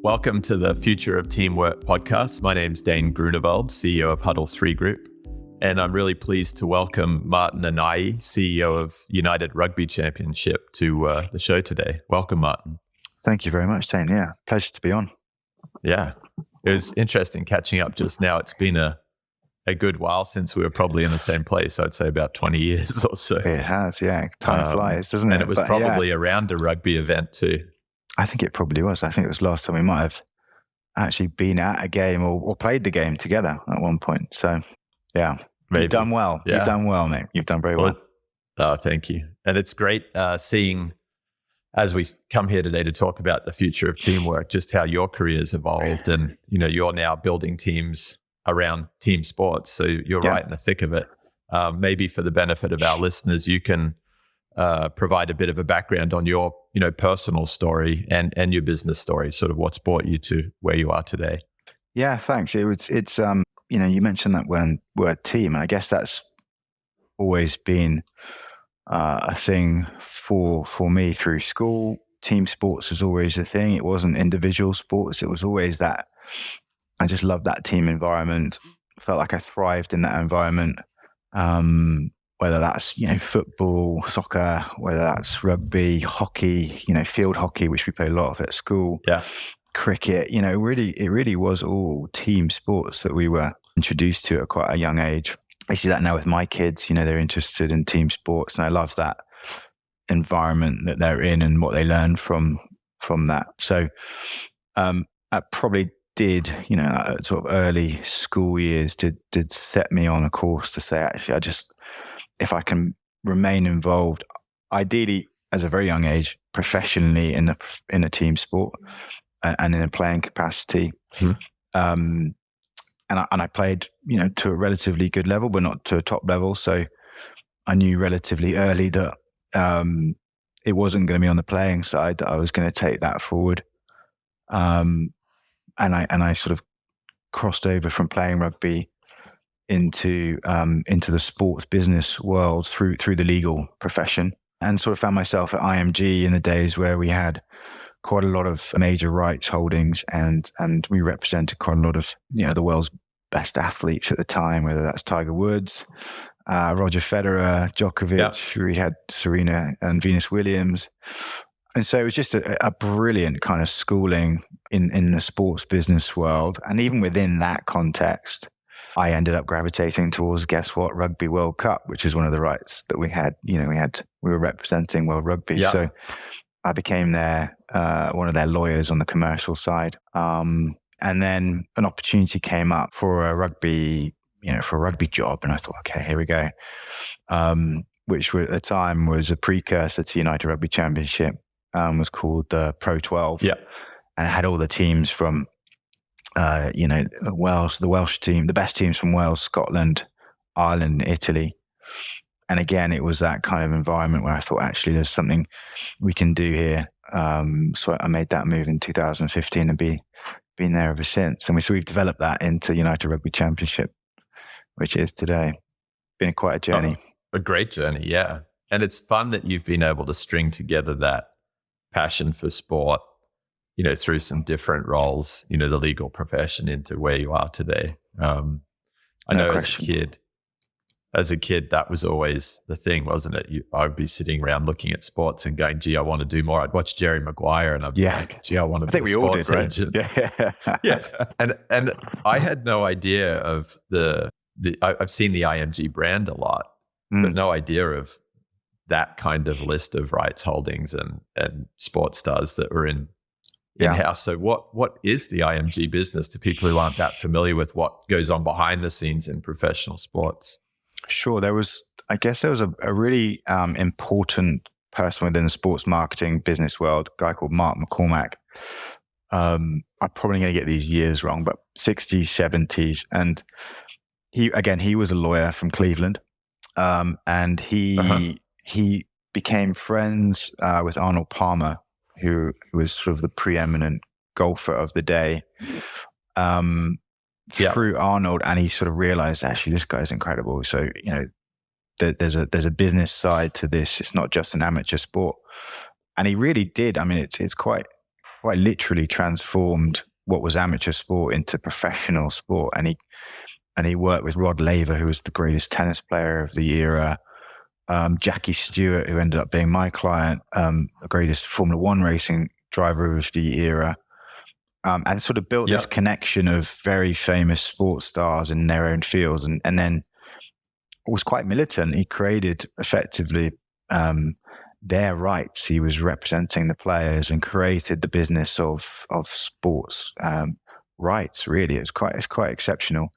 Welcome to the Future of Teamwork podcast. My name's Dane Groeneveld, CEO of Huddle 3 Group, and I'm really pleased to welcome Martin Anayi, CEO of United Rugby Championship, to the show today. Welcome, Martin. Thank you very much, Dane. Yeah, pleasure to be on. Yeah, it was interesting catching up just now. It's been a good while since we were probably in the same place. I'd say about 20 years or so. It has, yeah. Time flies, doesn't it? And it was probably around a rugby event too. I think it probably was. I think it was the last time we might have actually been at a game or played the game together at one point. So, yeah, Maybe. You've done well. Yeah. You've done well, mate. You've done very well. Oh, thank you. And it's great seeing, as we come here today to talk about the future of teamwork, just how your career's evolved. And, you're now building teams around team sports. So you're right in the thick of it. Maybe for the benefit of our listeners, you can provide a bit of a background on your personal story and your business story, sort of what's brought you to where you are today. Yeah, thanks. It's you mentioned that word team, and I guess that's always been a thing for me through school. Team sports was always a thing. It wasn't individual sports. It was always that. I just loved that team environment. Felt like I thrived in that environment. Whether that's, football, soccer, whether that's rugby, hockey, field hockey, which we play a lot of at school, cricket, it really was all team sports that we were introduced to at quite a young age. I see that now with my kids, they're interested in team sports, and I love that environment that they're in and what they learn from that. So I probably did, sort of early school years did set me on a course to say, actually, if I can remain involved, ideally at a very young age, professionally in a team sport and in a playing capacity. And I played, to a relatively good level, but not to a top level. So I knew relatively early that it wasn't going to be on the playing side, that I was going to take that forward. And I sort of crossed over from playing rugby into the sports business world through the legal profession, and sort of found myself at IMG in the days where we had quite a lot of major rights holdings, and we represented quite a lot of the world's best athletes at the time, whether that's Tiger Woods, Roger Federer, Djokovic. We had Serena and Venus Williams. And so it was just a brilliant kind of schooling in the sports business world. And even within that context, I ended up gravitating towards, guess what, Rugby World Cup, which is one of the rights that we had. We were representing World Rugby. Yeah. So I became one of their lawyers on the commercial side. And then an opportunity came up for a rugby job. And I thought, okay, here we go. Which at the time was a precursor to United Rugby Championship. Was called the Pro 12. Yeah. And it had all the teams from, Wales, the Welsh team, the best teams from Wales, Scotland, Ireland, Italy. And again, it was that kind of environment where I thought, actually, there's something we can do here. So I made that move in 2015 and been there ever since. And we've developed that into United Rugby Championship, which is today. Been quite a journey. A great journey, yeah. And it's fun that you've been able to string together that passion for sport, through some different roles, the legal profession into where you are today. I know as a kid, that was always the thing, wasn't it? I'd be sitting around looking at sports and going, gee, I want to do more. I'd watch Jerry Maguire and I'd be like, gee, I want to be a sports agent. Yeah. Yeah. And I had no idea of I've seen the IMG brand a lot, but no idea of that kind of list of rights holdings and sports stars that were in-house. So what is the IMG business to people who aren't that familiar with what goes on behind the scenes in professional sports? Sure. There was a really important person within the sports marketing business world, a guy called Mark McCormack. I'm probably going to get these years wrong, but 60s, 70s. And he was a lawyer from Cleveland. And he became friends with Arnold Palmer, who was sort of the preeminent golfer of the day, through Arnold, and he sort of realized, actually, this guy's incredible. So, there's a business side to this. It's not just an amateur sport. And he really did. I mean, it's quite quite literally transformed what was amateur sport into professional sport. And he worked with Rod Laver, who was the greatest tennis player of the era. Jackie Stewart, who ended up being my client, the greatest Formula One racing driver of the era. And sort of built this connection of very famous sports stars in their own fields. And then was quite militant. He created effectively their rights. He was representing the players and created the business of sports rights. Really, it's quite exceptional.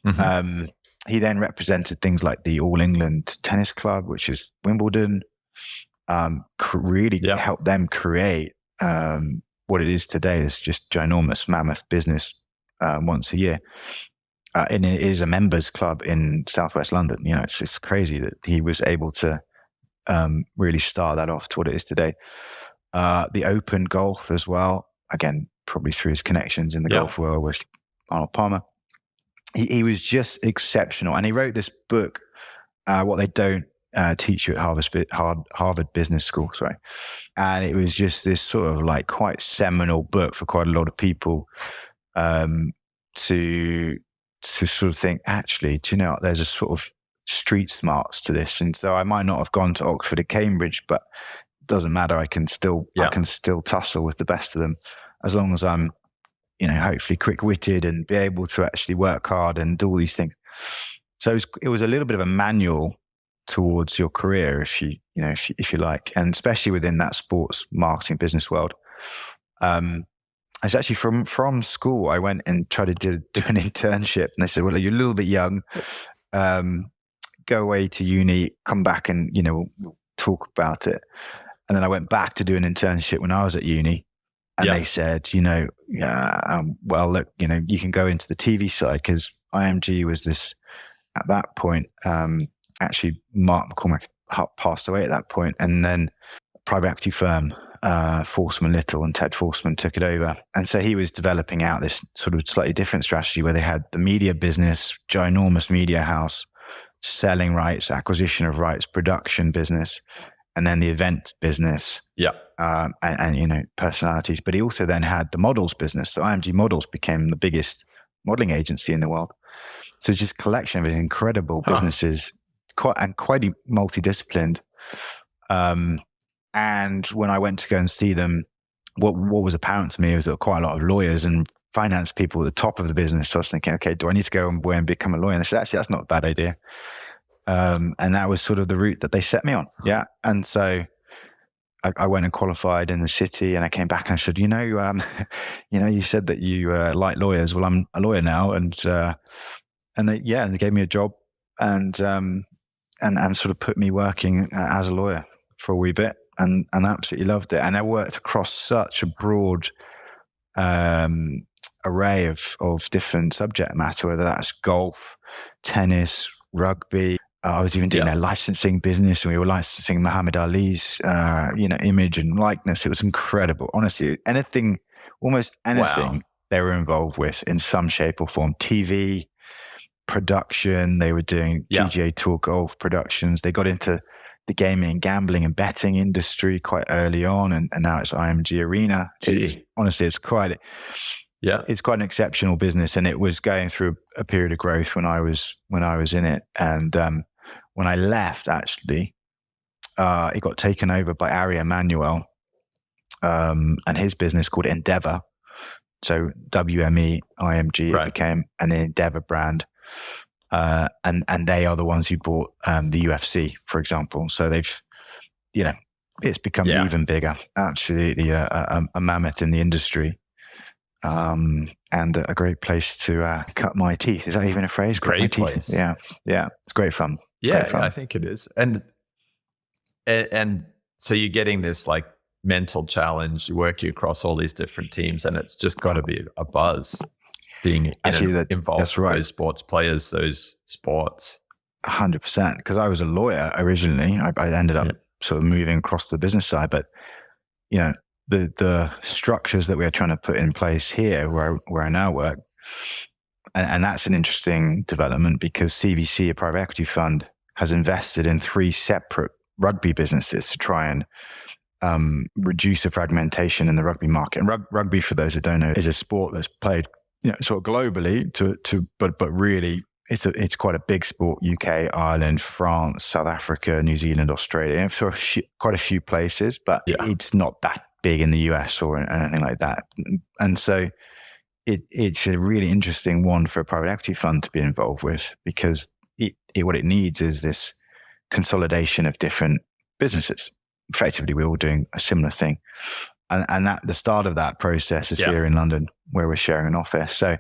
Mm-hmm. He then represented things like the All England Tennis Club, which is Wimbledon. Really helped them create what it is today. It's just ginormous, mammoth business once a year. And it is a members club in Southwest London. You know, it's crazy that he was able to really start that off to what it is today. The Open Golf as well, again, probably through his connections in the golf world with Arnold Palmer. He was just exceptional. And he wrote this book, what they don't teach you at Harvard Business School, sorry. And it was just this sort of like quite seminal book for quite a lot of people to sort of think, actually, do you know, there's a sort of street smarts to this. And so I might not have gone to Oxford or Cambridge, but it doesn't matter. I can still tussle with the best of them as long as I'm, you know, hopefully quick-witted and be able to actually work hard and do all these things. So it was a little bit of a manual towards your career, if you like, and especially within that sports marketing business world. It's actually from school. I went and tried to do an internship, and they said, "Well, you're a little bit young. Go away to uni, come back, and we'll talk about it." And then I went back to do an internship when I was at uni, and they said, "Well, look, you can go into the TV side," because IMG was this at that point. Actually, Mark McCormack passed away at that point, and then a private equity firm. Forsman Little and Ted Forsman took it over. And so he was developing out this sort of slightly different strategy where they had the media business, ginormous media house, selling rights, acquisition of rights, production business, and then the event business. And personalities. But he also then had the models business. So IMG Models became the biggest modeling agency in the world. So it's just a collection of these incredible businesses, quite multidisciplined. And when I went to go and see them, what was apparent to me was that quite a lot of lawyers and finance people at the top of the business. So I was thinking, okay, do I need to go and become a lawyer? And they said, actually, that's not a bad idea. And that was sort of the route that they set me on. Yeah. And so I went and qualified in the city, and I came back and I said, you said that you like lawyers. Well, I'm a lawyer now. And they gave me a job and sort of put me working as a lawyer for a wee bit. And absolutely loved it. And I worked across such a broad array of different subject matter, whether that's golf, tennis, rugby. I was even doing their licensing business, and we were licensing Muhammad Ali's, image and likeness. It was incredible. Honestly, almost anything they were involved with in some shape or form. TV production, they were doing PGA Tour golf productions. They got into the gaming, gambling, and betting industry quite early on, and now it's IMG Arena. It's quite an exceptional business, and it was going through a period of growth when I was in it. And when I left, actually, it got taken over by Ari Emanuel and his business called Endeavor. So WME IMG it became, and the Endeavor brand. And they are the ones who bought the UFC, for example. So they've, it's become even bigger. Absolutely a mammoth in the industry, and a great place to cut my teeth. Is that even a phrase? Great place. Yeah, it's great fun. Yeah, I think it is. And so you're getting this like mental challenge, working across all these different teams, and it's just got to be a buzz. Being involved with those sports players, those sports. 100%. Because I was a lawyer originally. I ended up sort of moving across to the business side. But, the structures that we're trying to put in place here where I now work, and that's an interesting development because CVC, a private equity fund, has invested in 3 separate rugby businesses to try and reduce the fragmentation in the rugby market. And rugby, for those who don't know, is a sport that's played, sort of globally but really it's quite a big sport. UK, Ireland, France, South Africa, New Zealand, Australia, sort of quite a few places, but it's not that big in the US or anything like that. And so it's a really interesting one for a private equity fund to be involved with, because what it needs is this consolidation of different businesses. Effectively, we're all doing a similar thing. And that the start of that process is here in London, where we're sharing an office. So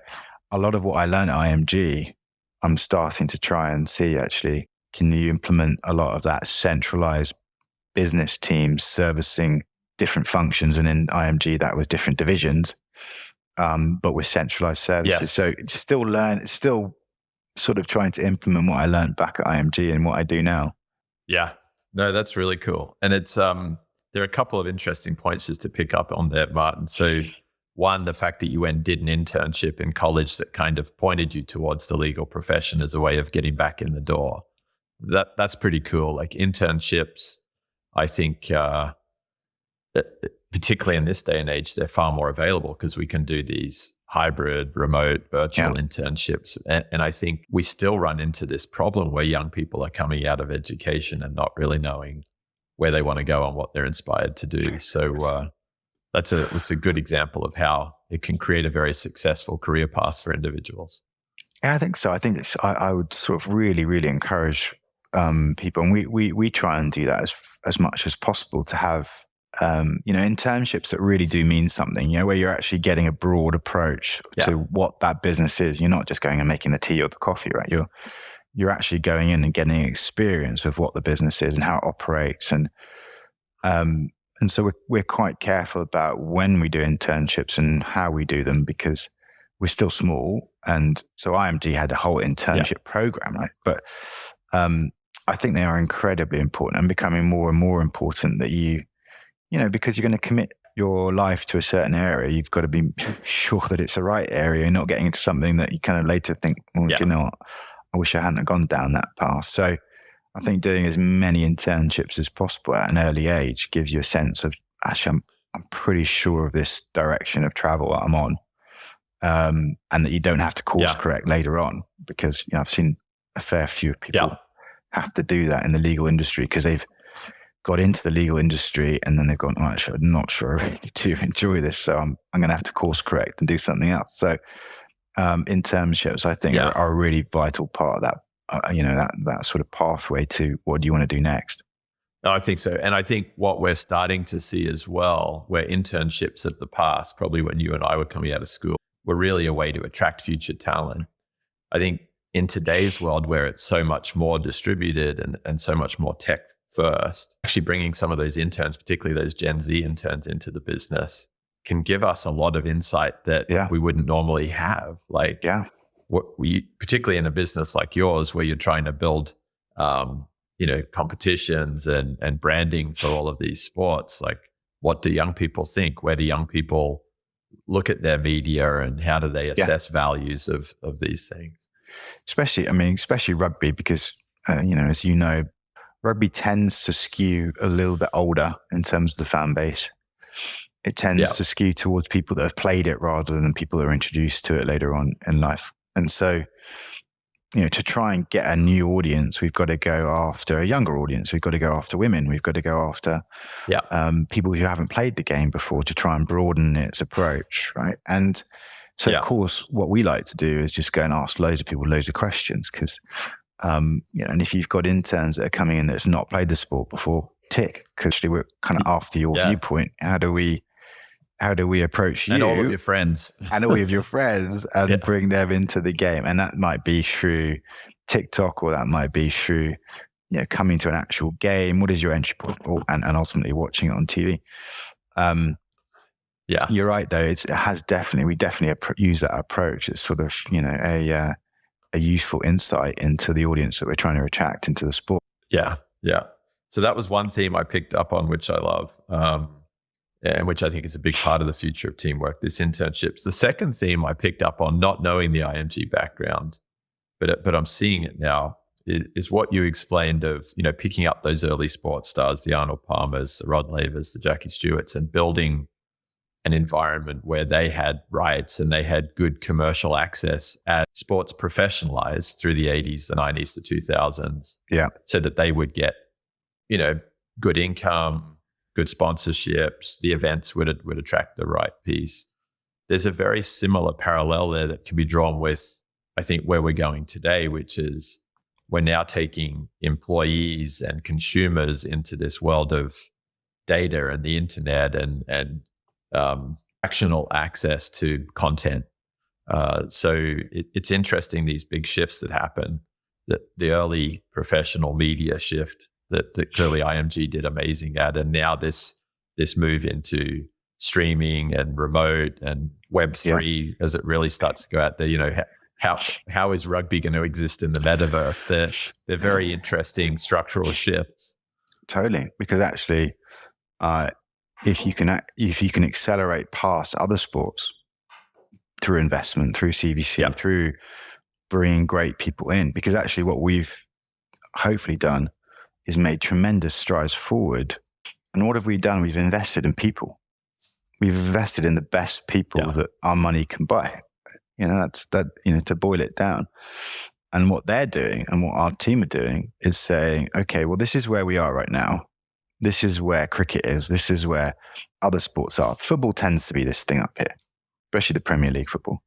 a lot of what I learned at IMG, I'm starting to try and see, actually, can you implement a lot of that centralized business teams servicing different functions? And in IMG, that was different divisions, but with centralized services. Yes. So still sort of trying to implement what I learned back at IMG and what I do now. Yeah. No, that's really cool. And it's there are a couple of interesting points just to pick up on there, Martin. So one, the fact that you did an internship in college that kind of pointed you towards the legal profession as a way of getting back in the door. That's pretty cool. Like internships, I think, particularly in this day and age, they're far more available because we can do these hybrid, remote, virtual internships. And I think we still run into this problem where young people are coming out of education and not really knowing where they want to go and what they're inspired to do. So it's a good example of how it can create a very successful career path for individuals. Yeah, I think so. I think I would sort of really, really encourage people, and we try and do that as much as possible, to have internships that really do mean something, where you're actually getting a broad approach to what that business is. You're not just going and making the tea or the coffee, right? You're actually going in and getting experience of what the business is and how it operates. And so we're quite careful about when we do internships and how we do them, because we're still small. And so IMG had a whole internship program, right? But I think they are incredibly important and becoming more and more important, that because you're going to commit your life to a certain area, you've got to be sure that it's the right area, and not getting into something that you kind of later think, do you know what? I wish I hadn't gone down that path. So I think doing as many internships as possible at an early age gives you a sense of, actually, I'm pretty sure of this direction of travel that I'm on, and that you don't have to course correct later on, because I've seen a fair few people have to do that in the legal industry, because they've got into the legal industry and then they've gone, actually, I'm not sure I really do enjoy this, so I'm going to have to course correct and do something else. So internships, I think, are a really vital part of that, that sort of pathway to what do you want to do next. No, I think so. And I think what we're starting to see as well, where internships of the past, probably when you and I were coming out of school, were really a way to attract future talent. I think in today's world, where it's so much more distributed and so much more tech first, actually bringing some of those interns, particularly those Gen Z interns, into the business can give us a lot of insight that we wouldn't normally have. Like, what we, particularly in a business like yours, where you're trying to build, competitions and branding for all of these sports. Like, what do young people think? Where do young people look at their media, and how do they assess values of these things? Especially rugby, because as you know, rugby tends to skew a little bit older in terms of the fan base. It tends to skew towards people that have played it rather than people that are introduced to it later on in life. And so, to try and get a new audience, we've got to go after a younger audience. We've got to go after women. We've got to go after people who haven't played the game before, to try and broaden its approach, right? And so, of course, what we like to do is just go and ask loads of people loads of questions, because and if you've got interns that are coming in that's not played the sport before, tick, because we're kind of after your viewpoint. How do we approach you and all of your friends and bring them into the game? And that might be through TikTok, or that might be through coming to an actual game. What is your entry point? And ultimately watching it on TV. You're right though. We definitely use that approach. It's sort of a useful insight into the audience that we're trying to attract into the sport. Yeah. So that was one theme I picked up on, which I love, and which I think is a big part of the future of teamwork, this internships. The second theme I picked up on, not knowing the IMG background, but I'm seeing it now, is what you explained of, picking up those early sports stars, the Arnold Palmers, the Rod Lavers, the Jackie Stewarts, and building an environment where they had rights and they had good commercial access as sports professionalized through the 80s, the 90s, the 2000s. Yeah. So that they would get, good income, good sponsorships, the events would attract the right piece. There's a very similar parallel there that can be drawn with, I think, where we're going today, which is we're now taking employees and consumers into this world of data and the internet and actional access to content. So it's interesting, these big shifts that happen, that the early professional media shift that clearly IMG did amazing at, and now this move into streaming and remote and Web3 as it really starts to go out there. How is rugby going to exist in the metaverse? They're very interesting structural shifts. Totally, because actually, if you can accelerate past other sports through investment, through CVC, through bringing great people in, because actually what we've hopefully done is made tremendous strides forward. And what have we done? We've invested in people. We've invested in the best people that our money can buy. To boil it down. And what they're doing and what our team are doing is saying, okay, well, this is where we are right now. This is where cricket is. This is where other sports are. Football tends to be this thing up here, especially the Premier League football.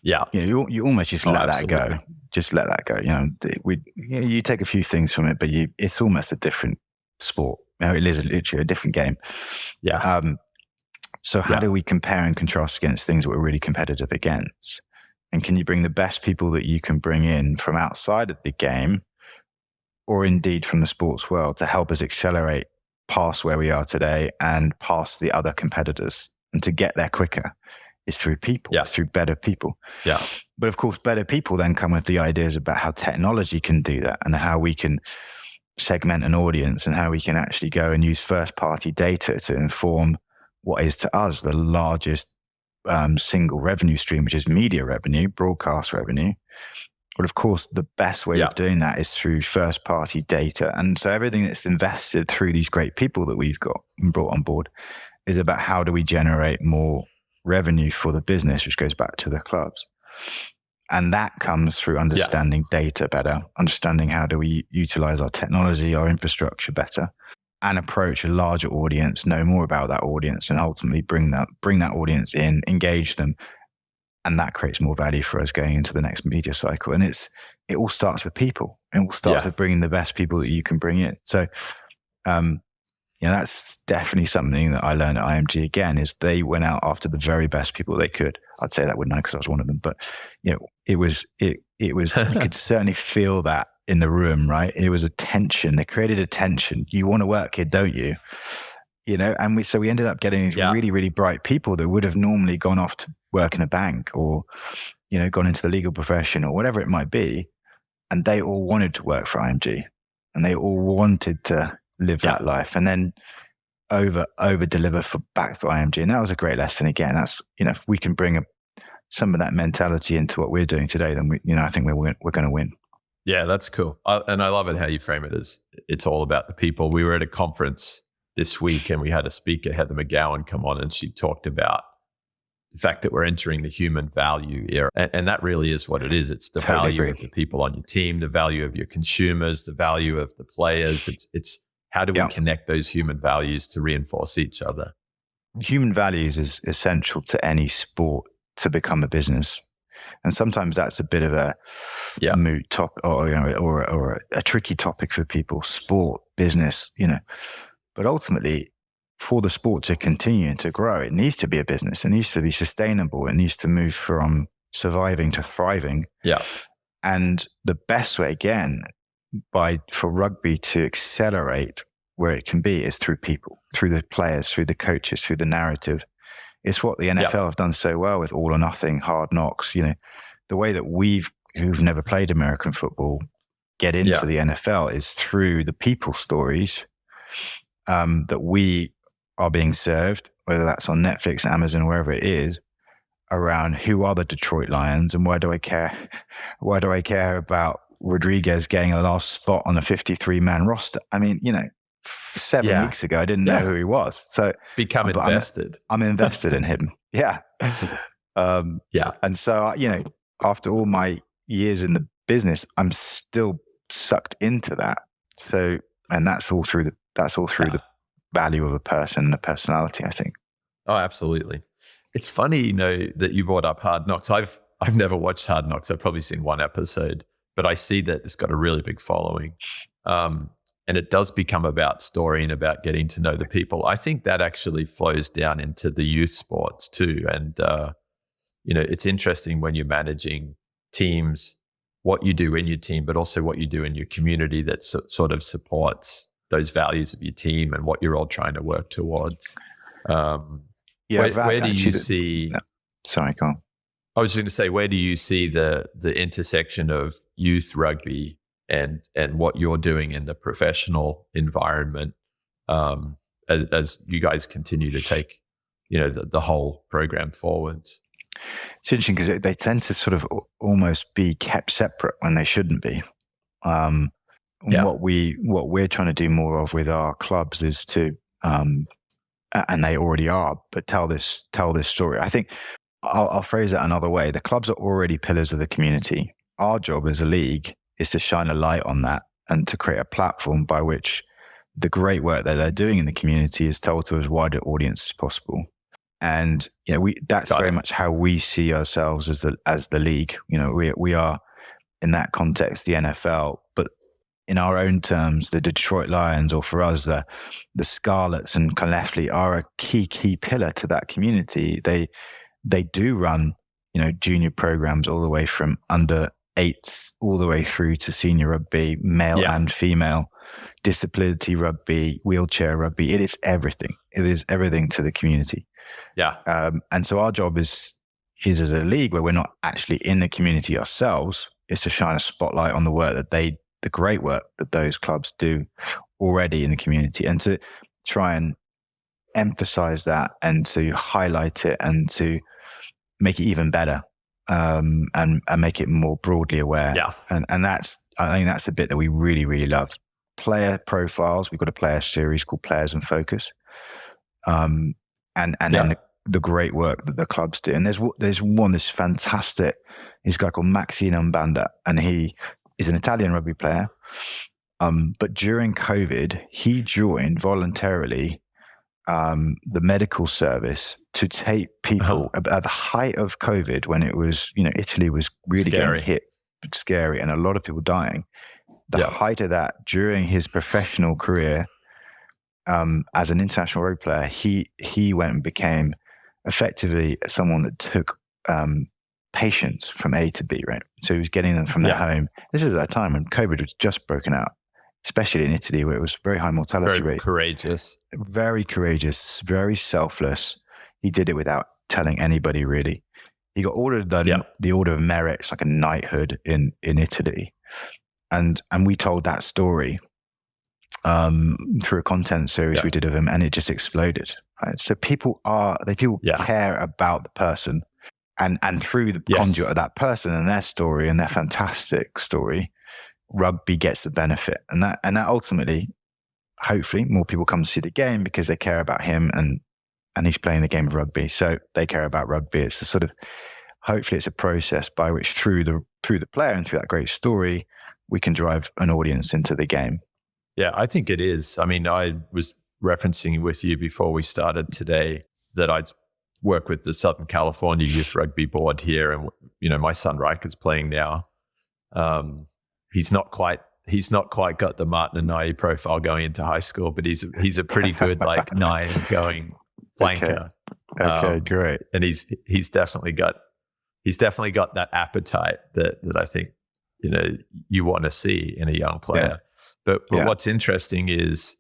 Yeah. You almost just let that go. Just let that go. You take a few things from it, but it's almost a different sport. It is literally a different game. Yeah. So how do we compare and contrast against things that we're really competitive against? And can you bring the best people that you can bring in from outside of the game, or indeed from the sports world, to help us accelerate past where we are today and past the other competitors? And to get there quicker is through people, it's through better people. Yeah. But of course, better people then come with the ideas about how technology can do that, and how we can segment an audience, and how we can actually go and use first-party data to inform what is to us the largest single revenue stream, which is media revenue, broadcast revenue. But of course, the best way of doing that is through first-party data. And so everything that's invested through these great people that we've got and brought on board is about how do we generate more revenue for the business, which goes back to the clubs. And that comes through understanding data better, understanding how do we utilize our technology, our infrastructure better, and approach a larger audience, know more about that audience, and ultimately bring that audience in, engage them. And that creates more value for us going into the next media cycle. And it all starts with people. It all starts with bringing the best people that you can bring in. So, that's definitely something that I learned at IMG again, is they went out after the very best people they could. I'd say that wouldn't I, because I was one of them, but it was you could certainly feel that in the room, right? It was a tension. They created a tension. You want to work here, don't you? And we ended up getting these really, really bright people that would have normally gone off to work in a bank or, gone into the legal profession or whatever it might be. And they all wanted to work for IMG, and they all wanted to live that life, and then over deliver back for IMG. And that was a great lesson again. That's, if we can bring some of that mentality into what we're doing today, then I think we're going to win. Yeah, that's cool. And I love it how you frame it as it's all about the people. We were at a conference this week and we had a speaker, Heather McGowan, come on, and she talked about the fact that we're entering the human value era. And that really is what it is. It's the value of the people on your team, the value of your consumers, the value of the players. It's how do we connect those human values to reinforce each other? Human values is essential to any sport to become a business. And sometimes that's a bit of a moot topic, or a tricky topic for people. Sport, business, But ultimately, for the sport to continue and to grow, it needs to be a business. It needs to be sustainable. It needs to move from surviving to thriving. Yeah. And the best way, again, for rugby to accelerate where it can be, is through people, through the players, through the coaches, through the narrative. It's what the NFL have done so well with All or Nothing, Hard Knocks. The way that who've never played American football, get into the NFL is through the people stories that we are being served, whether that's on Netflix, Amazon, wherever it is, around who are the Detroit Lions and why do I care? Why do I care about Rodriguez getting a last spot on a 53-man roster. I mean, 7 weeks ago, I didn't know who he was. So become invested. I'm invested in him. Yeah. And so, after all my years in the business, I'm still sucked into that. So, and that's all through the value of a person and a personality, I think. Oh, absolutely. It's funny, that you brought up Hard Knocks. I've never watched Hard Knocks. I've probably seen one episode, but I see that it's got a really big following. And it does become about story and about getting to know the people. I think that actually flows down into the youth sports too. And, it's interesting when you're managing teams, what you do in your team, but also what you do in your community that sort of supports those values of your team and what you're all trying to work towards. Where do you see... No. Sorry, go on. I was just going to say, where do you see the intersection of youth rugby and what you're doing in the professional environment as you guys continue to take, the whole program forwards? It's interesting because they tend to sort of almost be kept separate when they shouldn't be. What we're trying to do more of with our clubs is to, and they already are, but tell this story. I think I'll phrase it another way. The clubs are already pillars of the community. Our job as a league is to shine a light on that and to create a platform by which the great work that they're doing in the community is told to as wide an audience as possible. And that's very much how we see ourselves as the league. We are in that context the NFL, but in our own terms, the Detroit Lions, or for us, the Scarlets and Clonliffe are a key pillar to that community. They do run, junior programs all the way from under 8 all the way through to senior rugby, male and female, disability rugby, wheelchair rugby. It is everything. It is everything to the community. Yeah. And so our job is as a league where we're not actually in the community ourselves, is to shine a spotlight on the work that the great work that those clubs do already in the community, and to try and emphasize that and to highlight it and to make it even better, and make it more broadly aware. Yeah. And I think that's the bit that we really, really love. Player profiles. We've got a player series called Players in Focus. And then the great work that the clubs do. And there's one that's fantastic. He's a guy called Maxine Umbanda, and he is an Italian rugby player. But during COVID, he joined voluntarily the medical service to take people at the height of COVID, when it was, Italy was really getting hit, scary, and a lot of people dying. The height of that, during his professional career, as an international rugby player, he went and became effectively someone that took patients from A to B, right? So he was getting them from their home. This is at a time when COVID was just broken out, especially in Italy, where it was very high mortality rate. Very courageous, very selfless. He did it without telling anybody, really. He got ordered the Order of Merit. It's like a knighthood in Italy. And we told that story through a content series we did of him, and it just exploded. Right? So people care about the person, and through the conduit of that person and their story and their fantastic story, rugby gets the benefit, and that ultimately, hopefully, more people come to see the game because they care about him and he's playing the game of rugby, so they care about rugby. It's a sort of, hopefully, it's a process by which through the player and through that great story, we can drive an audience into the game. Yeah, I think it is. I mean, I was referencing with you before we started today that I work with the Southern California Youth Rugby Board here, and my son Riker's playing now. He's not quite got the Martin Anayi profile going into high school, but he's a pretty good 9 going flanker. Okay, great. And he's definitely got that appetite that I think you want to see in a young player. But what's interesting is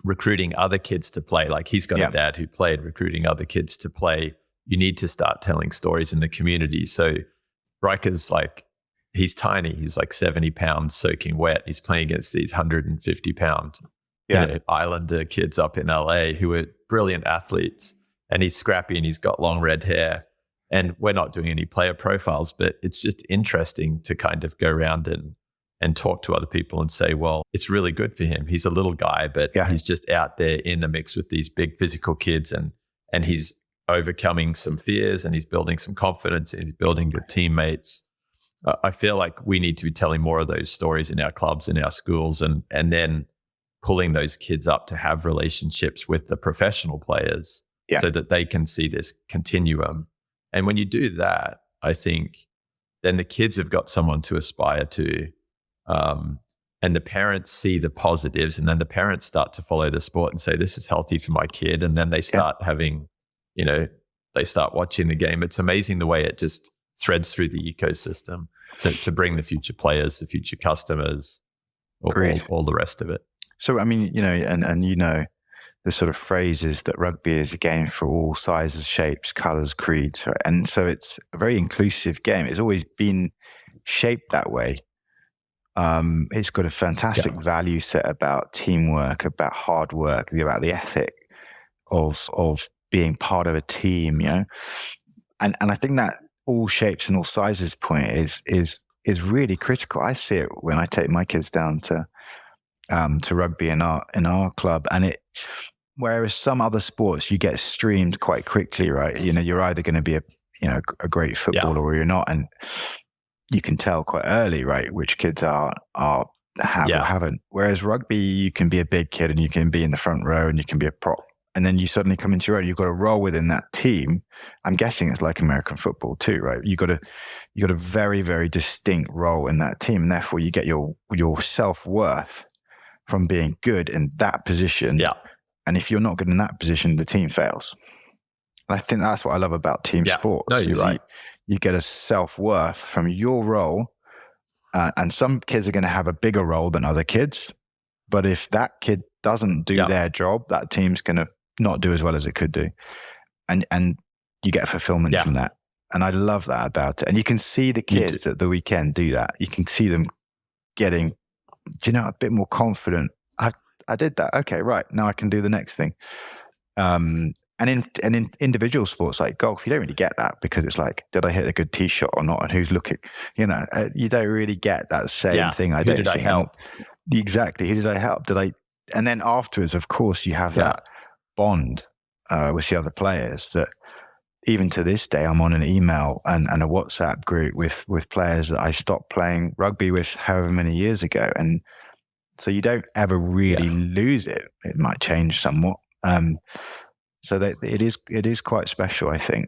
recruiting other kids to play. Like, he's got a dad who played. Recruiting other kids to play, you need to start telling stories in the community. So Riker's he's tiny. He's 70 pounds soaking wet. He's playing against these 150-pound Islander kids up in LA who are brilliant athletes. And he's scrappy and he's got long red hair. And we're not doing any player profiles, but it's just interesting to kind of go around and talk to other people and say, well, it's really good for him. He's a little guy, but he's just out there in the mix with these big physical kids, and he's overcoming some fears, and he's building some confidence, and he's building good teammates. I feel like we need to be telling more of those stories in our clubs, in our schools, and then pulling those kids up to have relationships with the professional players so that they can see this continuum. And when you do that, I think then the kids have got someone to aspire to. And the parents see the positives, and then the parents start to follow the sport and say, this is healthy for my kid. And then they start having, they start watching the game. It's amazing the way it just threads through the ecosystem to bring the future players, the future customers, all the rest of it. So, I mean, the sort of phrase is that rugby is a game for all sizes, shapes, colors, creeds. Right? And so it's a very inclusive game. It's always been shaped that way. It's got a fantastic value set about teamwork, about hard work, about the ethic of being part of a team, And I think that all shapes and all sizes point is really critical. I see it when I take my kids down to rugby in our club, and whereas some other sports you get streamed quite quickly, right? You're either going to be a great footballer or you're not, and you can tell quite early, right, which kids have or haven't. Whereas rugby, you can be a big kid and you can be in the front row and you can be a prop, and then you suddenly come into your own. You've got a role within that team. I'm guessing it's like American football too, right? You got a very, very distinct role in that team, and therefore you get your self-worth from being good in that position. Yeah. And if you're not good in that position, the team fails. And I think that's what I love about team sports. No, you're right. You get a self-worth from your role, and some kids are going to have a bigger role than other kids. But if that kid doesn't do their job, that team's going to not do as well as it could do. And you get fulfillment from that. And I love that about it. And you can see the kids at the weekend do that. You can see them getting, a bit more confident. I did that. Okay, right. Now I can do the next thing. And in individual sports like golf, you don't really get that, because it's like, did I hit a good tee shot or not? And who's looking? You don't really get that same thing. Who did I help? Exactly. Who did I help? And then afterwards, of course, you have that bond with the other players that even to this day, I'm on an email and a WhatsApp group with players that I stopped playing rugby with however many years ago. And so you don't ever really lose it. It might change somewhat. So that it is quite special, I think.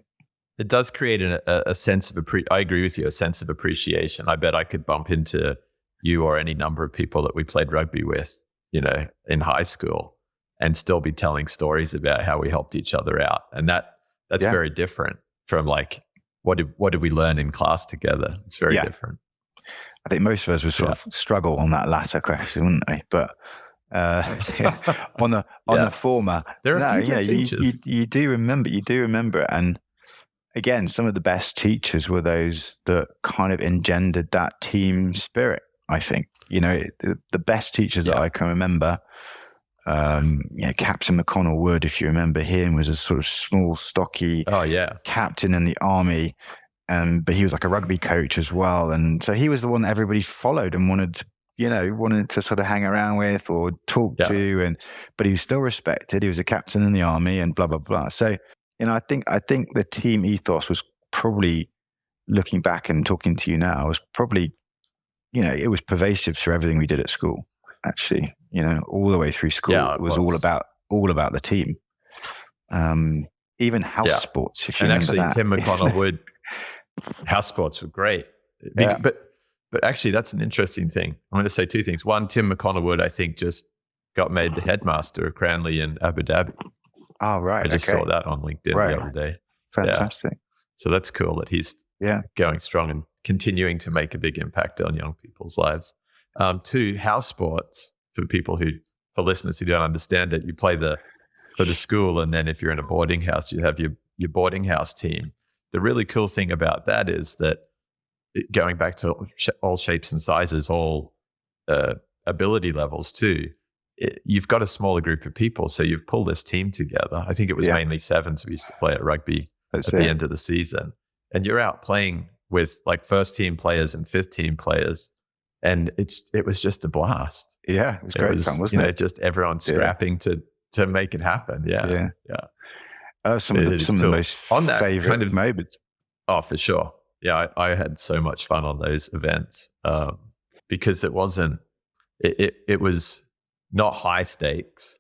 It does create a sense of I agree with you, a sense of appreciation. I bet I could bump into you or any number of people that we played rugby with, in high school, and still be telling stories about how we helped each other out. And that's very different from like, what did we learn in class together? It's very different. I think most of us would sort of struggle on that latter question, wouldn't they? But on the former, there are a few good teachers. You do remember it. And again, some of the best teachers were those that kind of engendered that team spirit, I think. The best teachers that I can remember, Captain McConnell Wood, if you remember him, was a sort of small, stocky captain in the army. But he was like a rugby coach as well. And so he was the one that everybody followed and wanted to sort of hang around with or talk to, but he was still respected. He was a captain in the army and blah, blah, blah. So, I think the team ethos was probably, looking back and talking to you now, was probably, it was pervasive through everything we did at school, actually, all the way through school. It was all about the team. Even house sports, if you remember that. And actually, Tim McConnell Wood, house sports were great. But actually, that's an interesting thing. I'm going to say two things. One, Tim McConnell Wood, I think, just got made the headmaster of Cranley in Abu Dhabi. Oh, right. I just saw that on LinkedIn the other day. Fantastic. Yeah. So that's cool that he's going strong and continuing to make a big impact on young people's lives. Two, house sports, for listeners who don't understand it, you play for the school, and then if you're in a boarding house, you have your boarding house team. The really cool thing about that is that, going back to all shapes and sizes, all ability levels too, you've got a smaller group of people. So you've pulled this team together. I think it was mainly sevens we used to play at rugby at the end of the season. And you're out playing with like first team players and fifth team players. and it was just a blast. Yeah, it was great fun, wasn't it? Just everyone scrapping to make it happen. Yeah. Some of the most on that favorite kind of moments. Oh, for sure. Yeah, I had so much fun on those events because it was not high stakes,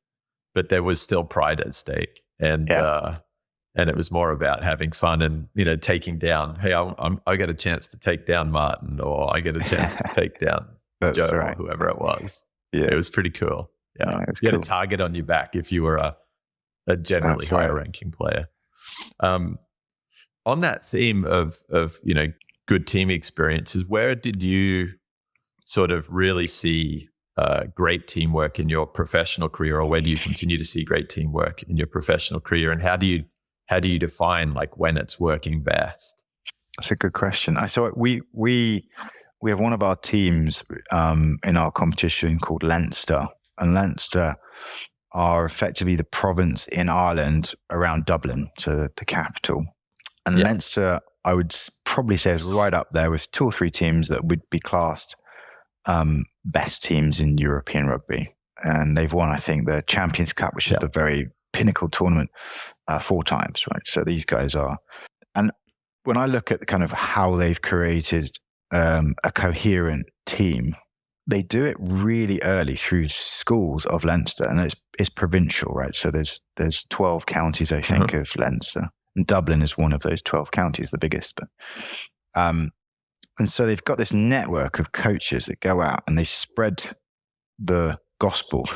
but there was still pride at stake, and it was more about having fun and taking down. Hey, I get a chance to take down Martin, or I get a chance to take down Joe, or whoever it was. Yeah, it was pretty cool. Yeah, you had a target on your back if you were a generally higher ranking player. On that theme of good team experiences, where did you sort of really see great teamwork in your professional career, or where do you continue to see great teamwork in your professional career, and how do you define like when it's working best? That's a good question. I saw we have one of our teams in our competition called Leinster, and Leinster are effectively the province in Ireland around Dublin, so the capital. And Leinster, I would probably say, is right up there with 2 or 3 teams that would be classed best teams in European rugby. And they've won, I think, the Champions Cup, which is the very pinnacle tournament, 4 times, right? So these guys are. And when I look at the kind of how they've created a coherent team, they do it really early through schools of Leinster, and it's provincial, right? So there's 12 counties, I think, of Leinster. And Dublin is one of those 12 counties, the biggest. But, and so they've got this network of coaches that go out and they spread the gospel,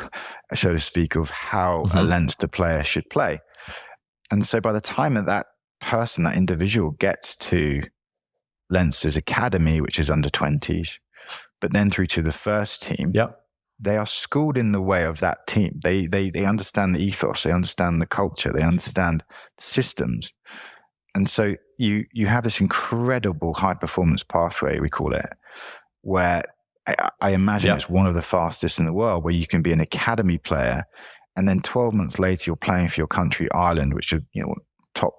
so to speak, of how a Leinster player should play. And so by the time that person, that individual, gets to Leinster's academy, which is under 20s, but then through to the first team, they are schooled in the way of that team. They understand the ethos, they understand the culture, they understand systems. And so you have this incredible high performance pathway, we call it, where I imagine it's one of the fastest in the world, where you can be an academy player, and then 12 months later you're playing for your country, Ireland, which are top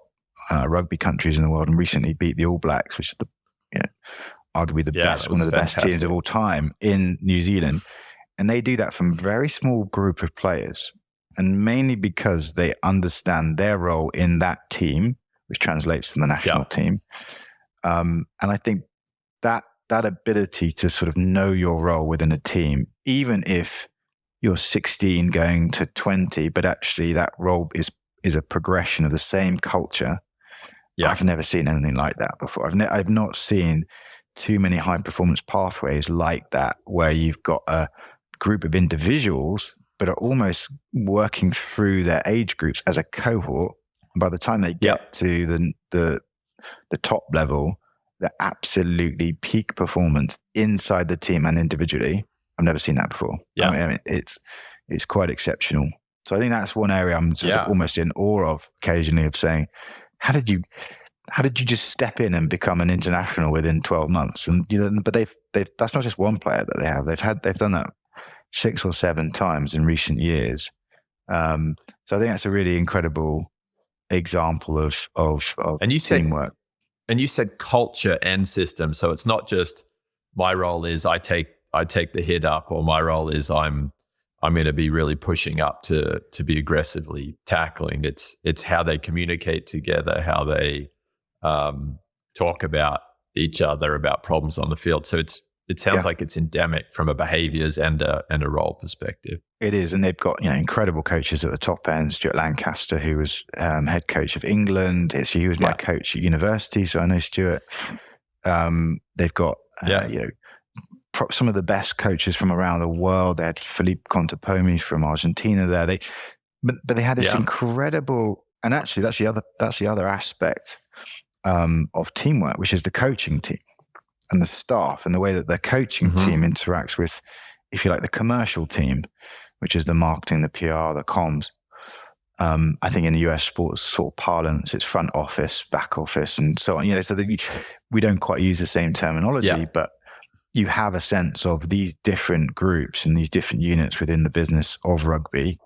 rugby countries in the world, and recently beat the All Blacks, which is arguably the best, one of the best teams of all time in New Zealand. And they do that from a very small group of players, and mainly because they understand their role in that team, which translates to the national team. And I think that ability to sort of know your role within a team, even if you're 16 going to 20, but actually that role is a progression of the same culture. I've never seen anything like that before. I've not seen too many high performance pathways like that, where you've got a group of individuals but are almost working through their age groups as a cohort. And by the time they get to the top level, the absolutely peak performance inside the team and individually, I've never seen that before. I mean, it's quite exceptional. So I think that's one area I'm sort of almost in awe of occasionally, of saying, how did you just step in and become an international within 12 months? And but they've that's not just one player that they have. They've done that 6 or 7 times in recent years. So I think that's a really incredible example of teamwork. And you said culture and system. So it's not just my role is I take the hit up, or my role is I'm going to be really pushing up to be aggressively tackling. It's how they communicate together, how they talk about each other, about problems on the field. So it sounds like it's endemic from a behaviors and a role perspective. It is, and they've got incredible coaches at the top end. Stuart Lancaster, who was head coach of England, he was my coach at university, so I know Stuart. They've got some of the best coaches from around the world. They had Philippe Contepomi from Argentina there. But they had this incredible, and actually that's the other aspect of teamwork, which is the coaching team and the staff, and the way that the coaching team interacts with, if you like, the commercial team, which is the marketing, the PR, the comms. I think in the US sports sort of parlance, it's front office, back office, and so on. So we don't quite use the same terminology, but you have a sense of these different groups and these different units within the business of rugby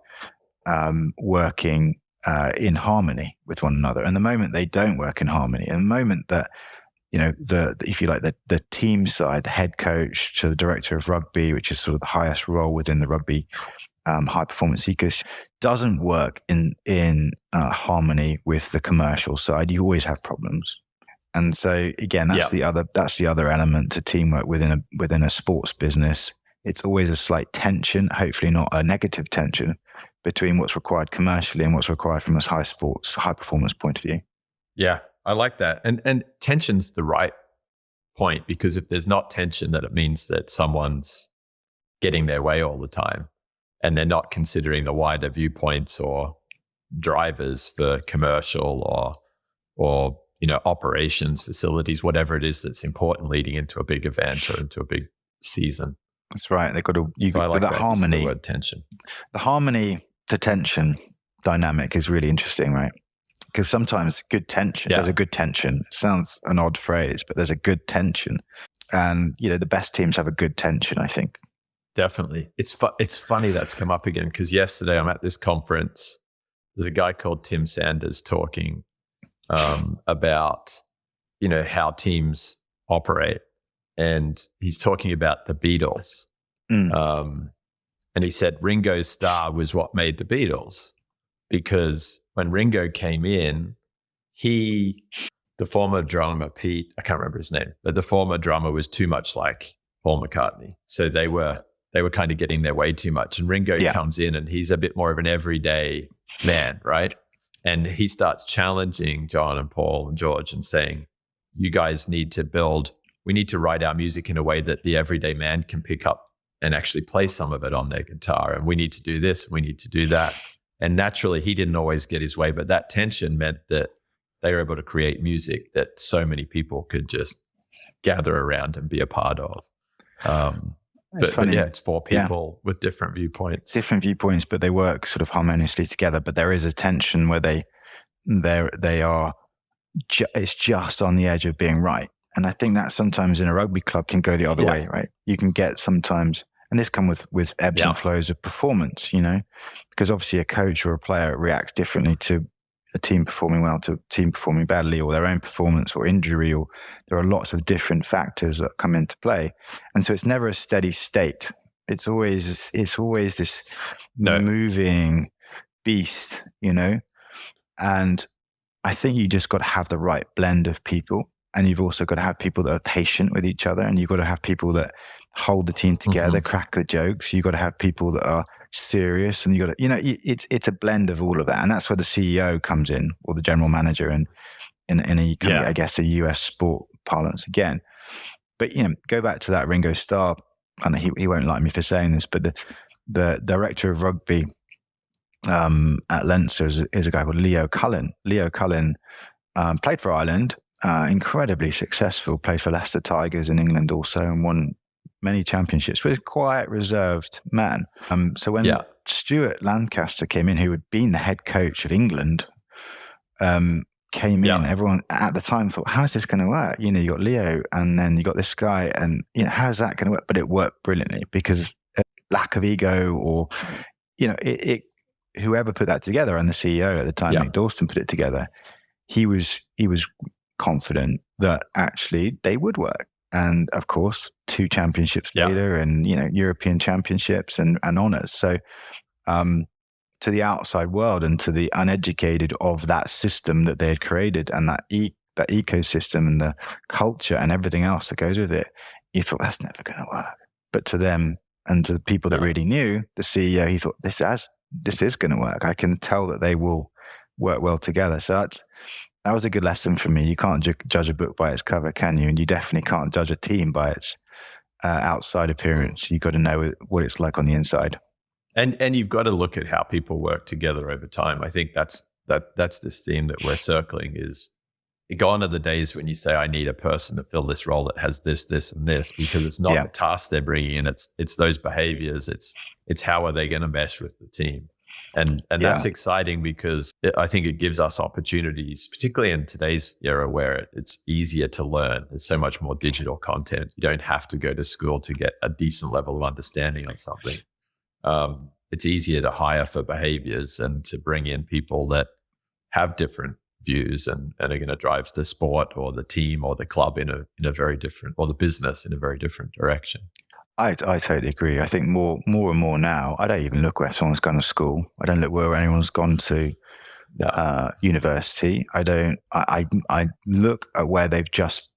working in harmony with one another. And the moment they don't work in harmony, and the moment that if you like, the team side, the head coach to the director of rugby, which is sort of the highest role within the rugby high performance ecosystem, doesn't work in harmony with the commercial side. You always have problems. And so again, that's the other element to teamwork within a sports business. It's always a slight tension, hopefully not a negative tension, between what's required commercially and what's required from a high performance point of view. Yeah, I like that. And tension's the right point, because if there's not tension, then it means that someone's getting their way all the time and they're not considering the wider viewpoints or drivers for commercial or operations, facilities, whatever it is that's important leading into a big event or into a big season. That's right. They've got to, I like the that harmony, the word tension. The harmony to tension dynamic is really interesting, right? Because sometimes good tension, there's a good tension. It sounds an odd phrase, but there's a good tension. And, the best teams have a good tension, I think. Definitely. It's funny that's come up again, because yesterday I'm at this conference. There's a guy called Tim Sanders talking about, how teams operate. And he's talking about the Beatles. And he said Ringo Starr was what made the Beatles, because when Ringo came in, the former drummer, Pete, I can't remember his name, but the former drummer was too much like Paul McCartney. So they were kind of getting their way too much. And Ringo comes in and he's a bit more of an everyday man, right? And he starts challenging John and Paul and George and saying, you guys we need to write our music in a way that the everyday man can pick up and actually play some of it on their guitar. And we need to do this, we need to do that. And naturally, he didn't always get his way, but that tension meant that they were able to create music that so many people could just gather around and be a part of. But yeah, it's four people with different viewpoints. Different viewpoints, but they work sort of harmoniously together. But there is a tension where they are, it's just on the edge of being right. And I think that sometimes in a rugby club can go the other way, right? You can get sometimes, and this comes with ebbs and flows of performance, because obviously a coach or a player reacts differently to a team performing well to a team performing badly, or their own performance or injury, or there are lots of different factors that come into play. And so it's never a steady state. It's always this moving beast, and I think you just got to have the right blend of people. And you've also got to have people that are patient with each other, and you've got to have people that hold the team together, crack the jokes. You've got to have people that are serious, and you got to, it's a blend of all of that. And that's where the CEO comes in, or the general manager in I guess a US sport parlance again. But, go back to that Ringo Starr, and he won't like me for saying this, but the director of rugby at Leinster is a guy called Leo Cullen. Leo Cullen played for Ireland, incredibly successful, played for Leicester Tigers in England also, and won many championships, but a quiet, reserved man. So when Stuart Lancaster came in, who had been the head coach of England, came in, everyone at the time thought, how is this going to work? You got Leo, and then you got this guy, and how's that going to work? But it worked brilliantly, because lack of ego, or whoever put that together, and the CEO at the time, Mick Dawson, put it together. He was confident that actually they would work. And of course, 2 championships later, and European championships and honours. So to the outside world and to the uneducated of that system that they had created, and that ecosystem and the culture and everything else that goes with it, you thought that's never going to work. But to them and to the people that really knew the CEO, he thought this is going to work. I can tell that they will work well together. So that was a good lesson for me. You can't judge a book by its cover, can you? And you definitely can't judge a team by its outside appearance. You've got to know what it's like on the inside. And you've got to look at how people work together over time. I think that's this theme that we're circling is, gone are the days when you say, I need a person to fill this role that has this, this, and this, because it's not the task they're bringing in. It's those behaviors. It's how are they going to mesh with the team. And that's exciting, because I think it gives us opportunities, particularly in today's era where it's easier to learn. There's so much more digital content. You don't have to go to school to get a decent level of understanding on something. It's easier to hire for behaviors and to bring in people that have different views and are going to drive the sport or the team or the club in a very different, or the business in a very different direction. I totally agree. I think more and more now, I don't even look where someone's gone to school. I don't look where anyone's gone to university. I look at where they've just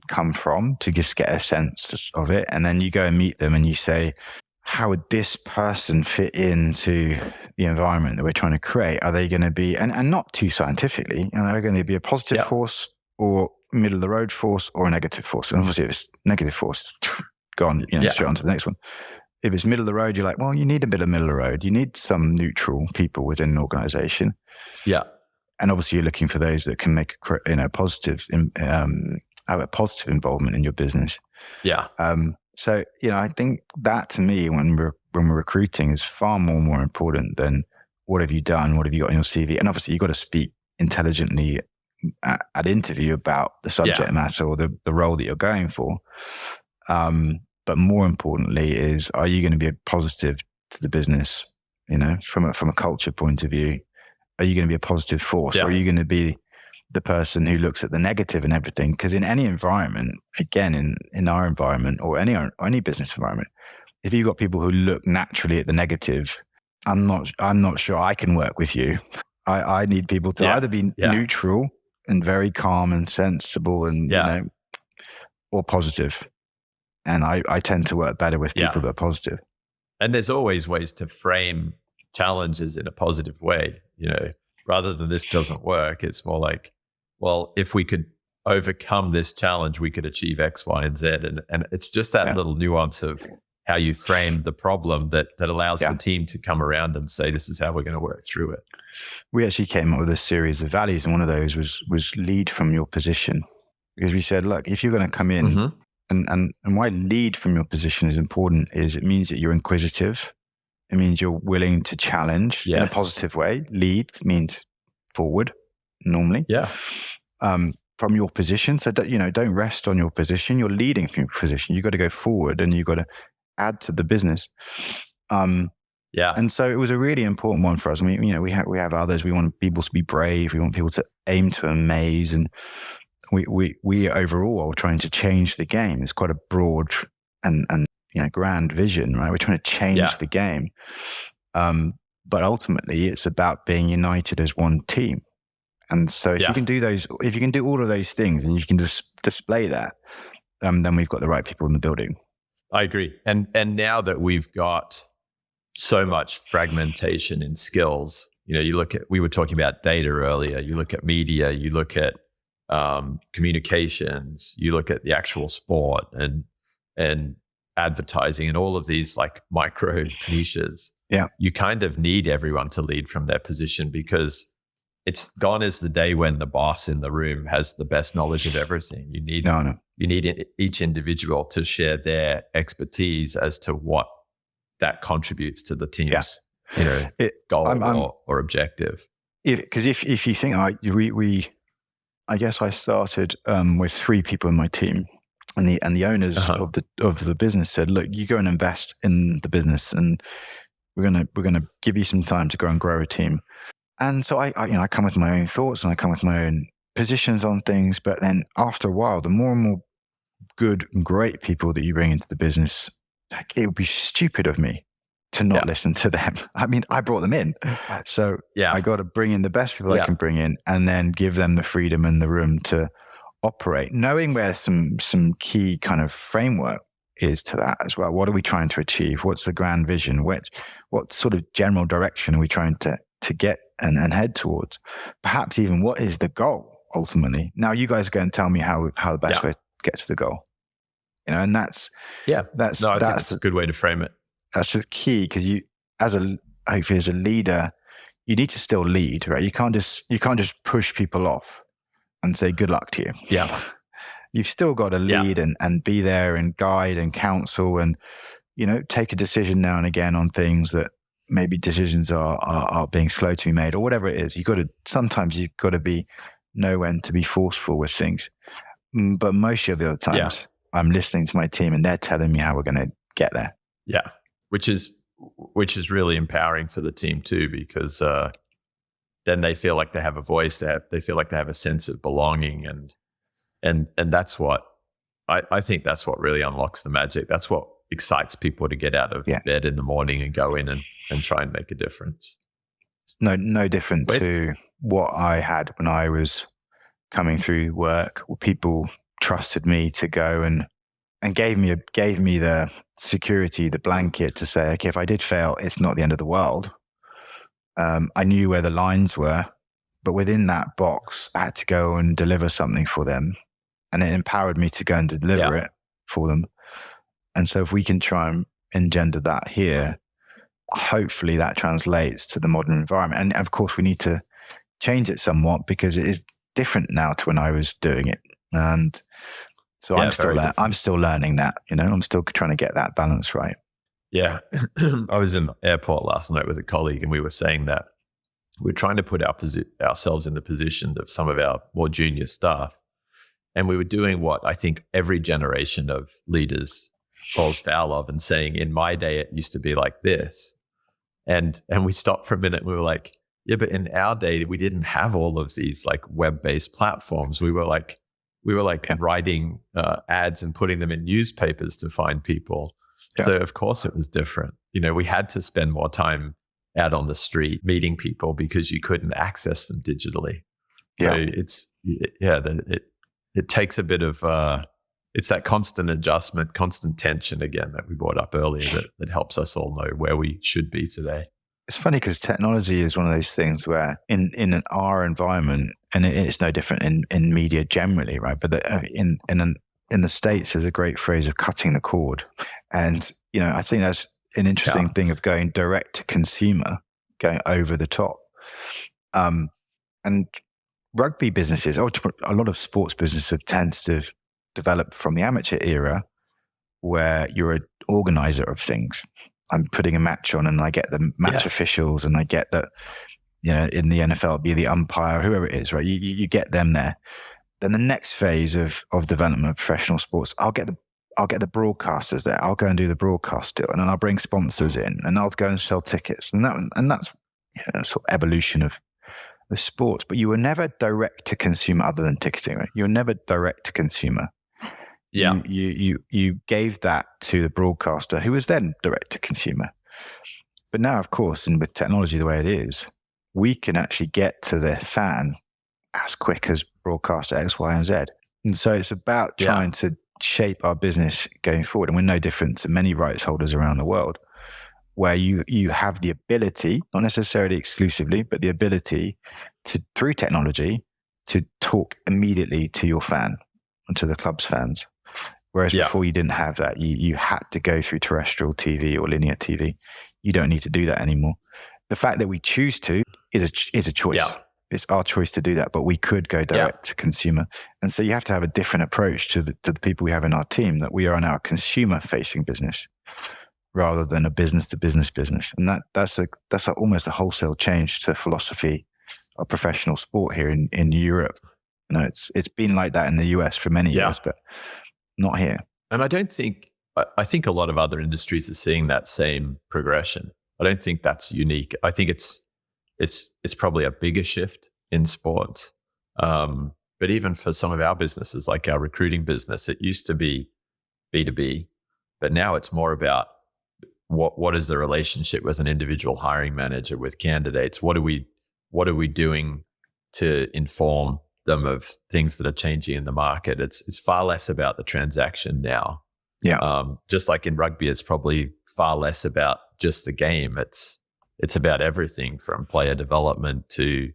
come from to just get a sense of it. And then you go and meet them and you say, how would this person fit into the environment that we're trying to create? Are they going to be, and not too scientifically, are they going to be a positive force or middle of the road force or a negative force? And obviously if it's negative force, go on, straight on to the next one. If it's middle of the road, you're like, well, you need a bit of middle of the road. You need some neutral people within an organization. Yeah. And obviously you're looking for those that can make positive, have a positive involvement in your business. Yeah. So, I think that to me, when we're recruiting, is far more important than what have you done, what have you got on your CV, and obviously you've got to speak intelligently at interview about the subject matter or the role that you're going for. But more importantly, is are you going to be a positive to the business? From a culture point of view, are you going to be a positive force, or are you going to be the person who looks at the negative and everything? Because in any environment, again, in our environment or any business environment, if you've got people who look naturally at the negative, I'm not sure I can work with you. I need people to either be neutral and very calm and sensible and or positive. And I tend to work better with people that are positive. And there's always ways to frame challenges in a positive way, rather than this doesn't work. It's more like, well, if we could overcome this challenge, we could achieve X, Y, and Z. And it's just that little nuance of how you frame the problem that allows the team to come around and say, this is how we're going to work through it. We actually came up with a series of values, and one of those was lead from your position. Because we said, look, if you're going to come in, and why lead from your position is important is it means that you're inquisitive. It means you're willing to challenge in a positive way. Lead means forward, normally. Yeah. From your position. So don't rest on your position. You're leading from your position. You've got to go forward and you've got to add to the business. And so it was a really important one for us. I mean, we have others. We want people to be brave. We want people to aim to amaze. And we overall are trying to change the game. It's quite a broad and grand vision, right? We're trying to change the game. But ultimately it's about being united as one team. And so if you can do all of those things and you can just display that, then we've got the right people in the building. I agree. And now that we've got so much fragmentation in skills, we were talking about data earlier, you look at media, you look at communications, you look at the actual sport and advertising and all of these like micro niches. Yeah. You kind of need everyone to lead from their position, because it's gone is the day when the boss in the room has the best knowledge of everything. You need each individual to share their expertise as to what that contributes to the team's goal or objective. Because if you think, I guess I started with 3 people in my team, and the owners of the business said, "Look, you go and invest in the business, and we're gonna give you some time to go and grow a team." And so I come with my own thoughts and I come with my own positions on things. But then after a while, the more and more good and great people that you bring into the business, like, it would be stupid of me to not listen to them. I mean, I brought them in. So I got to bring in the best people I can bring in and then give them the freedom and the room to operate, knowing where some key kind of framework is to that as well. What are we trying to achieve? What's the grand vision? What sort of general direction are we trying to get and head towards? Perhaps even what is the goal ultimately? Now you guys are going to tell me how the best way to get to the goal. And that's I think that's a good way to frame it. That's the key, because you, as a leader, you need to still lead, right? You can't just push people off and say good luck to you. Yeah. You've still got to lead and be there and guide and counsel and take a decision now and again on things that maybe decisions are being slow to be made or whatever it is. Sometimes you've got to know when to be forceful with things. But most of the other times I'm listening to my team and they're telling me how we're going to get there. Yeah. Which is really empowering for the team too, because then they feel like they have a voice, they feel like they have a sense of belonging, and that's what I think that's what really unlocks the magic. That's what excites people to get out of bed in the morning and go in and try and make a difference. It's no different to what I had when I was coming through work. People trusted me to go and gave me the security, the blanket to say, okay, if I did fail, it's not the end of the world. I knew where the lines were, but within that box, I had to go and deliver something for them. And it empowered me to go and deliver it for them. And so if we can try and engender that here, hopefully that translates to the modern environment. And of course, we need to change it somewhat because it is different now to when I was doing it. And so I'm still learning that, I'm still trying to get that balance right. Yeah. I was in the airport last night with a colleague, and we were saying that we're trying to put ourselves in the position of some of our more junior staff. And we were doing what I think every generation of leaders falls foul of, and saying, in my day, it used to be like this. And we stopped for a minute and we were like, yeah, but in our day, we didn't have all of these like web-based platforms. We were like writing ads and putting them in newspapers to find people. Yeah. So of course it was different. We had to spend more time out on the street meeting people because you couldn't access them digitally. So it takes a bit of it's that constant adjustment, constant tension again that we brought up earlier that helps us all know where we should be today. It's funny because technology is one of those things where in our environment, and it's no different in media generally, right? But in the States, there's a great phrase of cutting the cord. And, I think that's an interesting thing of going direct to consumer, going over the top. And rugby businesses, or a lot of sports businesses tends to develop from the amateur era where you're an organizer of things. I'm putting a match on and I get the match officials, and I get that, in the NFL, be the umpire, whoever it is, right? You get them there. Then the next phase of development of professional sports, I'll get the broadcasters there. I'll go and do the broadcast deal, and then I'll bring sponsors in, and I'll go and sell tickets, and that's sort of evolution of sports. But you were never direct to consumer other than ticketing, right? You were never direct to consumer. Yeah, you gave that to the broadcaster, who was then direct to consumer. But now, of course, and with technology the way it is, we can actually get to the fan as quick as broadcaster X, Y, and Z. And so it's about trying to shape our business going forward. And we're no different to many rights holders around the world, where you have the ability, not necessarily exclusively, but the ability to, through technology, to talk immediately to your fan and to the club's fans. Whereas before you didn't have that. You had to go through terrestrial TV or linear TV. You don't need to do that anymore. The fact that we choose to is a choice. Yeah. It's our choice to do that, but we could go direct to consumer. And so you have to have a different approach to the people we have in our team, that we are now a consumer-facing business rather than a business-to-business business. And that's almost a wholesale change to philosophy of professional sport here in Europe. It's been like that in the US for many years, but not here. And I think a lot of other industries are seeing that same progression. I don't think that's unique. I think it's probably a bigger shift in sports. But even for some of our businesses, like our recruiting business, it used to be B2B, but now it's more about what is the relationship with an individual hiring manager with candidates? What are we doing to inform them of things that are changing in the market? It's far less about the transaction now. Yeah. Just like in rugby, it's probably far less about just the game. It's about everything from player development to,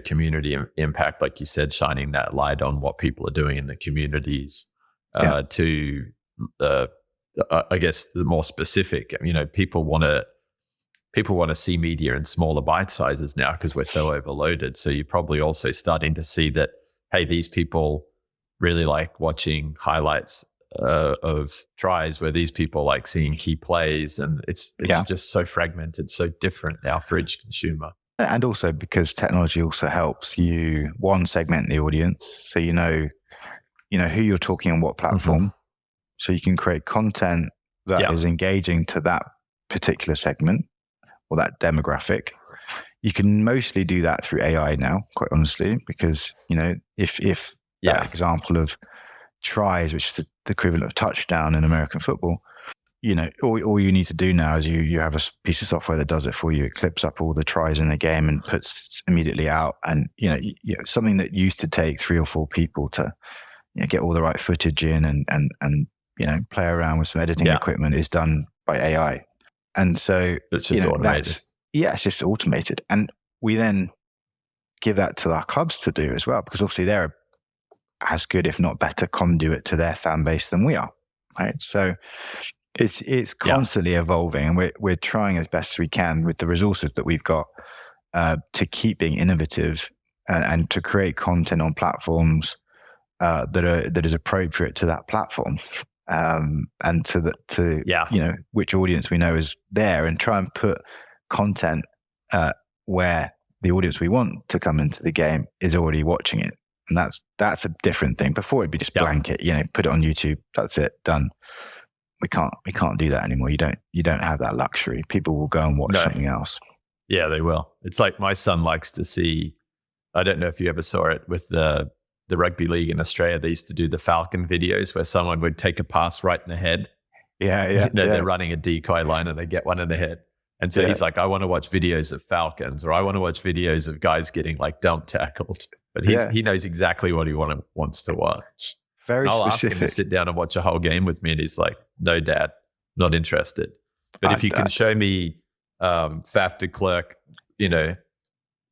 community impact, like you said, shining that light on what people are doing in the communities, to, I guess, the more specific. People want to see media in smaller bite sizes now because we're so overloaded. So you're probably also starting to see that, hey, these people really like watching highlights of tries, where these people like seeing key plays, and it's just so fragmented, so different now for each consumer. And also because technology also helps you segment the audience, so you know who you're talking on what platform, so you can create content that is engaging to that particular segment or that demographic. you can mostly do that through AI now, quite honestly, because, if that example of tries, which is the equivalent of touchdown in American football, all you need to do now is you have a piece of software that does it for you. It clips up all the tries in the game and puts immediately out. And, something that used to take 3 or 4 people to get all the right footage in and play around with some editing equipment is done by AI. And so it's just automated. It's just automated. And we then give that to our clubs to do as well, because obviously they're as good, if not better, conduit to their fan base than we are. Right. So it's constantly evolving, and we're trying as best we can with the resources that we've got to keep being innovative and to create content on platforms that is appropriate to that platform, and to which audience we know is there, and try and put content where the audience we want to come into the game is already watching it. And that's a different thing. Before it'd be just blanket, put it on YouTube, that's it, done. We can't do that anymore. You don't have that luxury. People will go and watch something else. Yeah, they will. It's like my son likes to see, I don't know if you ever saw it with the rugby league in Australia. They used to do the Falcon videos where someone would take a pass right in the head. Yeah. They're running a decoy line and they get one in the head. And so he's like, I want to watch videos of Falcons, or I want to watch videos of guys getting like dump tackled. But he knows exactly what he wants to watch. Very I'll specific. ask him to sit down and watch a whole game with me, and he's like, no, Dad, not interested. But if you can show me Faf de Klerk,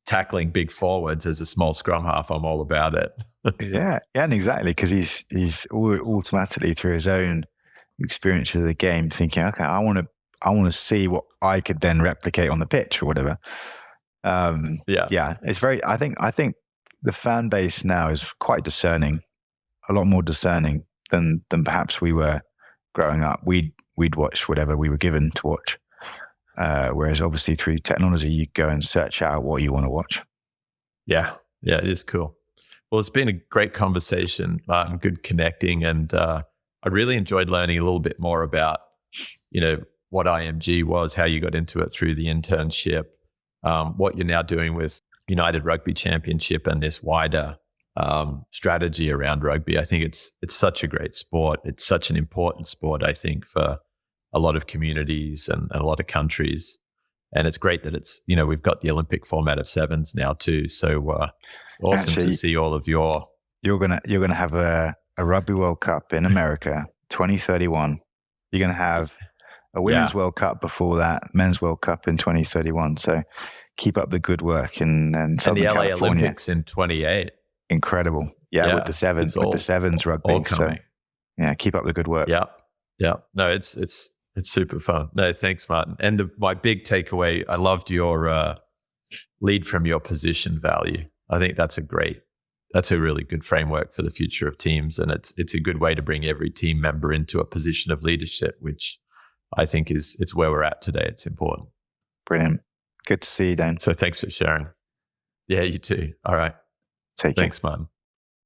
tackling big forwards as a small scrum half, I'm all about it. Yeah, and exactly, because he's automatically, through his own experience of the game, thinking, okay, I want to see what I could then replicate on the pitch or whatever. It's very. I think the fan base now is quite discerning, a lot more discerning than perhaps we were growing up. We'd watch whatever we were given to watch, whereas obviously through technology you go and search out what you want to watch. Yeah, it is cool. Well, it's been a great conversation, Martin. Good connecting, and I really enjoyed learning a little bit more about what IMG was, how you got into it through the internship, what you're now doing with United Rugby Championship and this wider strategy around rugby. I think it's such a great sport. It's such an important sport, I think, for a lot of communities and a lot of countries. And it's great that it's, we've got the Olympic format of sevens now too. So awesome to see all of your... You're gonna have a Rugby World Cup in America, 2031. You're gonna have a Women's World Cup before that, Men's World Cup in 2031. So keep up the good work in Southern the LA California. Olympics in 28. Incredible. Yeah, with the sevens rugby. All coming. So keep up the good work. Yeah. No, it's super fun. No, thanks, Martin. And my big takeaway, I loved your lead from your position value. I think that's a really good framework for the future of teams. And it's a good way to bring every team member into a position of leadership, which I think it's where we're at today. It's important. Brilliant. Good to see you, Dan. So thanks for sharing. Yeah, you too. All right. Take care. Thanks, Martin.